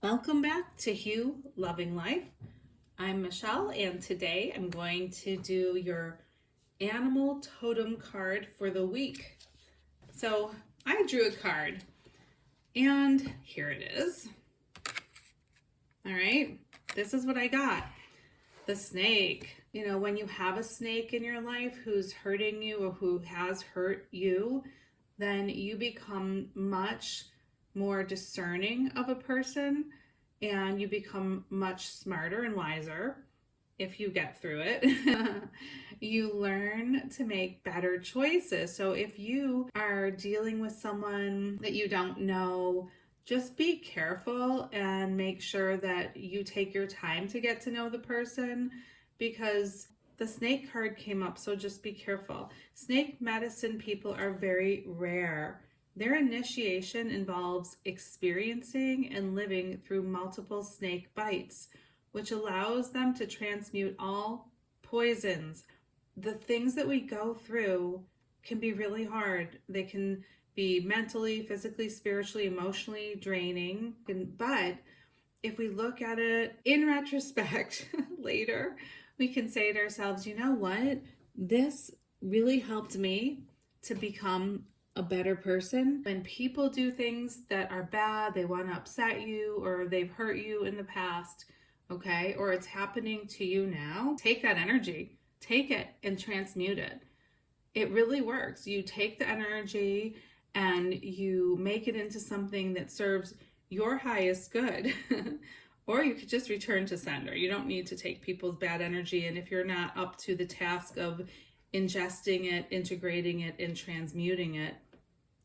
Welcome back to Hue Loving Life. I'm Michelle, and today I'm going to do your animal totem card for the week. So I drew a card, and here it is. All right, this is what I got. The snake. You know, when you have a snake in your life who's hurting you or who has hurt you, then you become much more discerning of a person, and you become much smarter and wiser if you get through it. You learn to make better choices. So if you are dealing with someone that you don't know, just be careful and make sure that you take your time to get to know the person, because the snake card came up, so just be careful. Snake medicine people are very rare. Their initiation involves experiencing and living through multiple snake bites, which allows them to transmute all poisons. The things that we go through can be really hard. They can be mentally, physically, spiritually, emotionally draining. But if we look at it in retrospect later, we can say to ourselves, you know what? This really helped me to become a better person. When people do things that are bad, they want to upset you, or they've hurt you in the past, okay, or it's happening to you now, take that energy, take it and transmute it. It really works. You take the energy and you make it into something that serves your highest good. Or you could just return to sender. You don't need to take people's bad energy, and if you're not up to the task of ingesting it, integrating it, and transmuting it,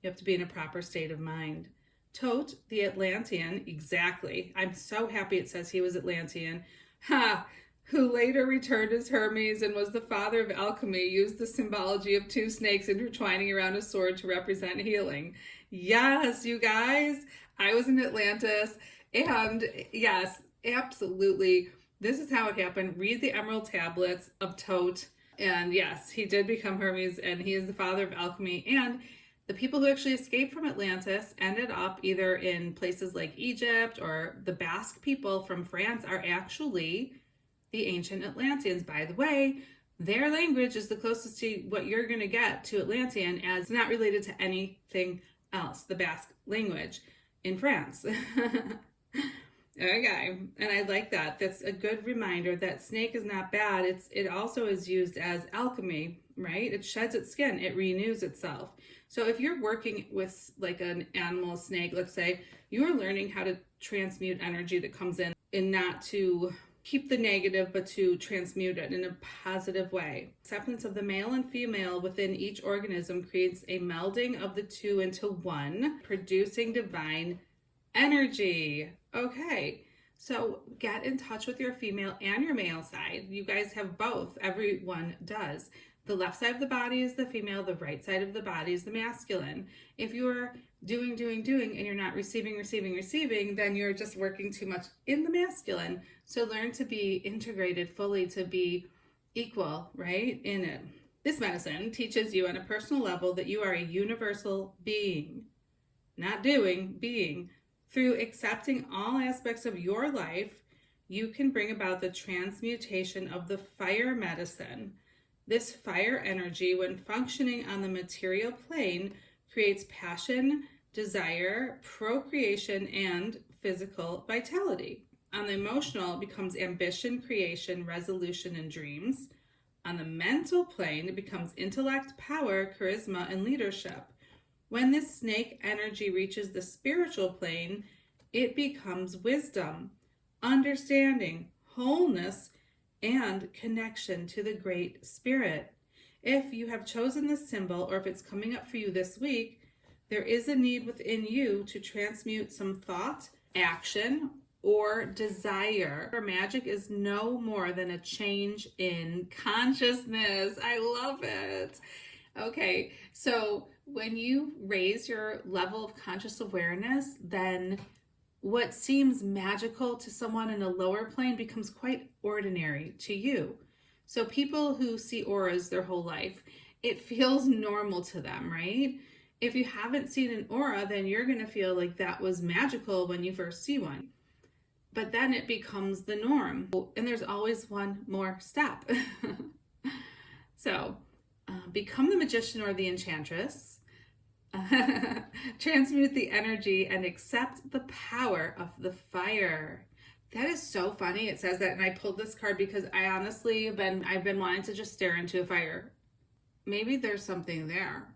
you have to be in a proper state of mind. Tote, the Atlantean, exactly. I'm so happy it says he was Atlantean. Who later returned as Hermes and was the father of alchemy, used the symbology of two snakes intertwining around a sword to represent healing. Yes, you guys, I was in Atlantis, and yes, absolutely, this is how it happened. Read the Emerald Tablets of Tote, and yes, he did become Hermes, and he is the father of alchemy. And the people who actually escaped from Atlantis ended up either in places like Egypt, or the Basque people from France are actually the ancient Atlanteans. By the way, their language is the closest to what you're going to get to Atlantean, as it's not related to anything else, the Basque language in France. Okay, and I like that. That's a good reminder that snake is not bad. It also is used as alchemy, right? It sheds its skin, it renews itself. So if you're working with like an animal, snake, let's say, you're learning how to transmute energy that comes in, and not to keep the negative, but to transmute it in a positive way. Acceptance of the male and female within each organism creates a melding of the two into one, producing divine energy. Okay, so get in touch with your female and your male side. You guys have both. Everyone does. The left side of the body is the female, the right side of the body is the masculine. If you're doing, and you're not receiving, then you're just working too much in the masculine. So learn to be integrated fully, to be equal, right, in it. This medicine teaches you on a personal level that you are a universal being, not doing, being. Through accepting all aspects of your life, you can bring about the transmutation of the fire medicine. This fire energy, when functioning on the material plane, creates passion, desire, procreation, and physical vitality. On the emotional, it becomes ambition, creation, resolution, and dreams. On the mental plane, it becomes intellect, power, charisma, and leadership. When this snake energy reaches the spiritual plane, it becomes wisdom, understanding, wholeness, and connection to the Great Spirit. If you have chosen this symbol, or if it's coming up for you this week, there is a need within you to transmute some thought, action, or desire. Magic is no more than a change in consciousness. I love it. Okay, so when you raise your level of conscious awareness, then what seems magical to someone in a lower plane becomes quite ordinary to you. So people who see auras their whole life, it feels normal to them, right? If you haven't seen an aura, then you're going to feel like that was magical when you first see one. but then it becomes the norm. And there's always one more step. So become the magician or the enchantress. Transmute the energy and accept the power of the fire. That is so funny. It says that, and I pulled this card because I honestly I've been wanting to just stare into a fire. Maybe there's something there.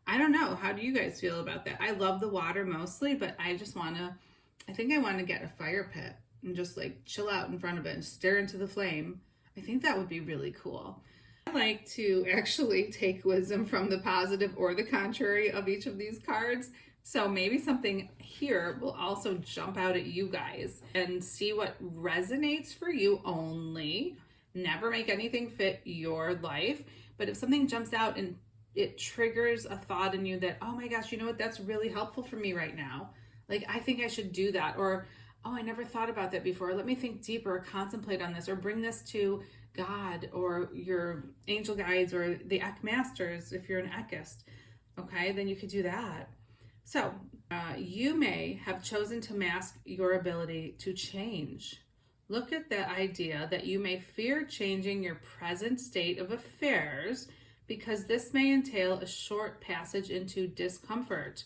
I don't know. How do you guys feel about that? I love the water mostly, but I think I want to get a fire pit and just like chill out in front of it and stare into the flame. I think that would be really cool. I like to actually take wisdom from the positive or the contrary of each of these cards. So maybe something here will also jump out at you guys and see what resonates for you only. Never make anything fit your life. But if something jumps out and it triggers a thought in you that, oh my gosh, you know what, that's really helpful for me right now. Like, I think I should do that. Or, oh, I never thought about that before. Let me think deeper, or contemplate on this, or bring this to God or your angel guides or the Eck masters if you're an Eckist. Okay, then you could do that. So you may have chosen to mask your ability to change. Look at the idea that you may fear changing your present state of affairs because this may entail a short passage into discomfort.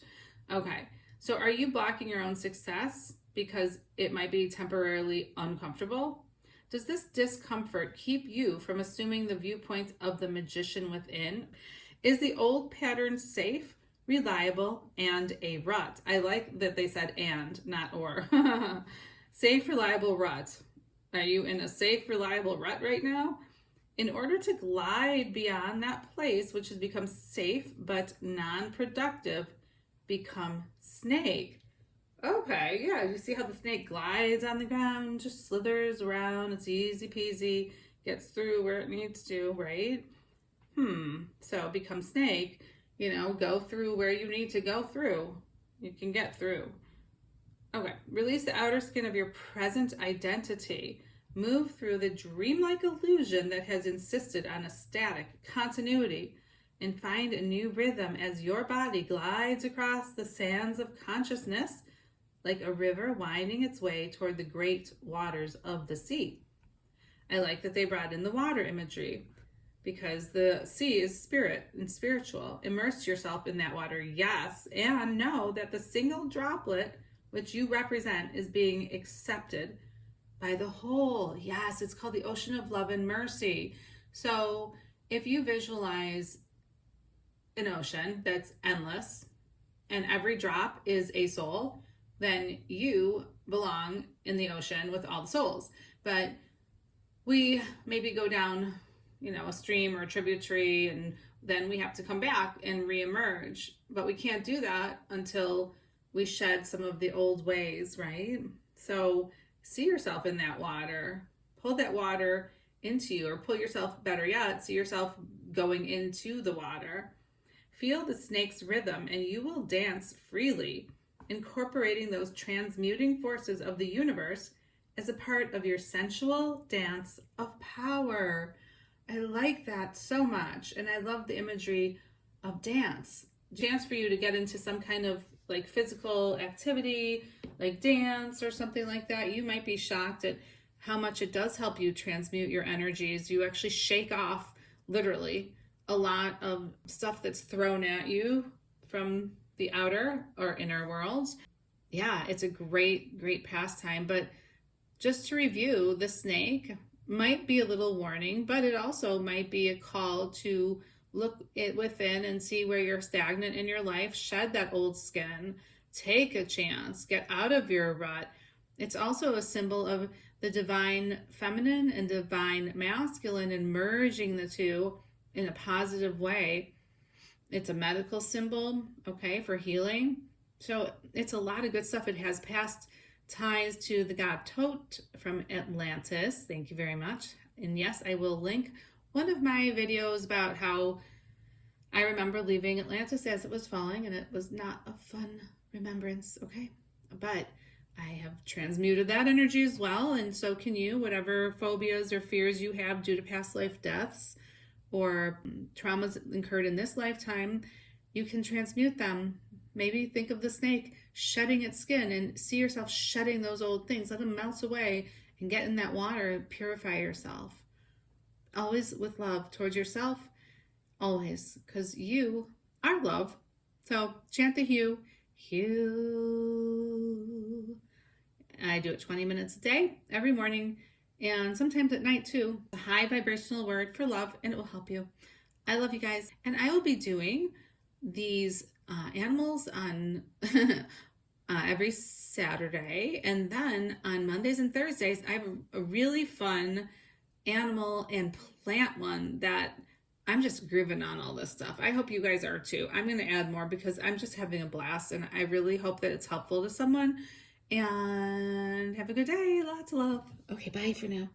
Okay, so are you blocking your own success because it might be temporarily uncomfortable? Does this discomfort keep you from assuming the viewpoint of the magician within? Is the old pattern safe, reliable, and a rut? I like that they said and, not or. Safe, reliable rut. Are you in a safe, reliable rut right now? In order to glide beyond that place, which has become safe but non-productive, become snake. Okay, yeah, you see how the snake glides on the ground, just slithers around, it's easy peasy, gets through where it needs to, right? So become snake, go through where you need to go through. You can get through. Okay, release the outer skin of your present identity. Move through the dreamlike illusion that has insisted on a static continuity and find a new rhythm as your body glides across the sands of consciousness like a river winding its way toward the great waters of the sea. I like that they brought in the water imagery because the sea is spirit and spiritual. Immerse yourself in that water, yes, and know that the single droplet which you represent is being accepted by the whole. Yes, it's called the ocean of love and mercy. So if you visualize an ocean that's endless and every drop is a soul, then you belong in the ocean with all the souls. But we maybe go down, a stream or a tributary, and then we have to come back and reemerge. But we can't do that until we shed some of the old ways, right? So see yourself in that water. Pull that water into you, or pull yourself, better yet, see yourself going into the water. Feel the snake's rhythm and you will dance freely, incorporating those transmuting forces of the universe as a part of your sensual dance of power. I like that so much. And I love the imagery of dance. Chance for you to get into some kind of like physical activity, like dance or something like that. You might be shocked at how much it does help you transmute your energies. You actually shake off, literally, a lot of stuff that's thrown at you from the outer or inner worlds. Yeah, it's a great pastime. But just to review, the snake might be a little warning, but it also might be a call to look within and see where you're stagnant in your life. Shed that old skin. Take a chance. Get out of your rut. It's also a symbol of the divine feminine and divine masculine and merging the two in a positive way. It's a medical symbol, okay, for healing. So it's a lot of good stuff. It has past ties to the god Tot from Atlantis. Thank you very much. And yes, I will link one of my videos about how I remember leaving Atlantis as it was falling, and it was not a fun remembrance, okay? But I have transmuted that energy as well, and so can you. Whatever phobias or fears you have due to past life deaths or traumas incurred in this lifetime, you can transmute them. Maybe think of the snake shedding its skin, and see yourself shedding those old things. Let them melt away and get in that water and purify yourself. Always with love towards yourself, always, because you are love. So chant the hue. Hue. I do it 20 minutes a day, every morning, and sometimes at night too. A high vibrational word for love, and it will help you. I love you guys, and I will be doing these animals on every Saturday, and then on Mondays and Thursdays I have a really fun animal and plant one that I'm just grooving on all this stuff. I hope you guys are too. I'm going to add more because I'm just having a blast, and I really hope that it's helpful to someone. And have a good day. Lots of love. Okay, bye for now.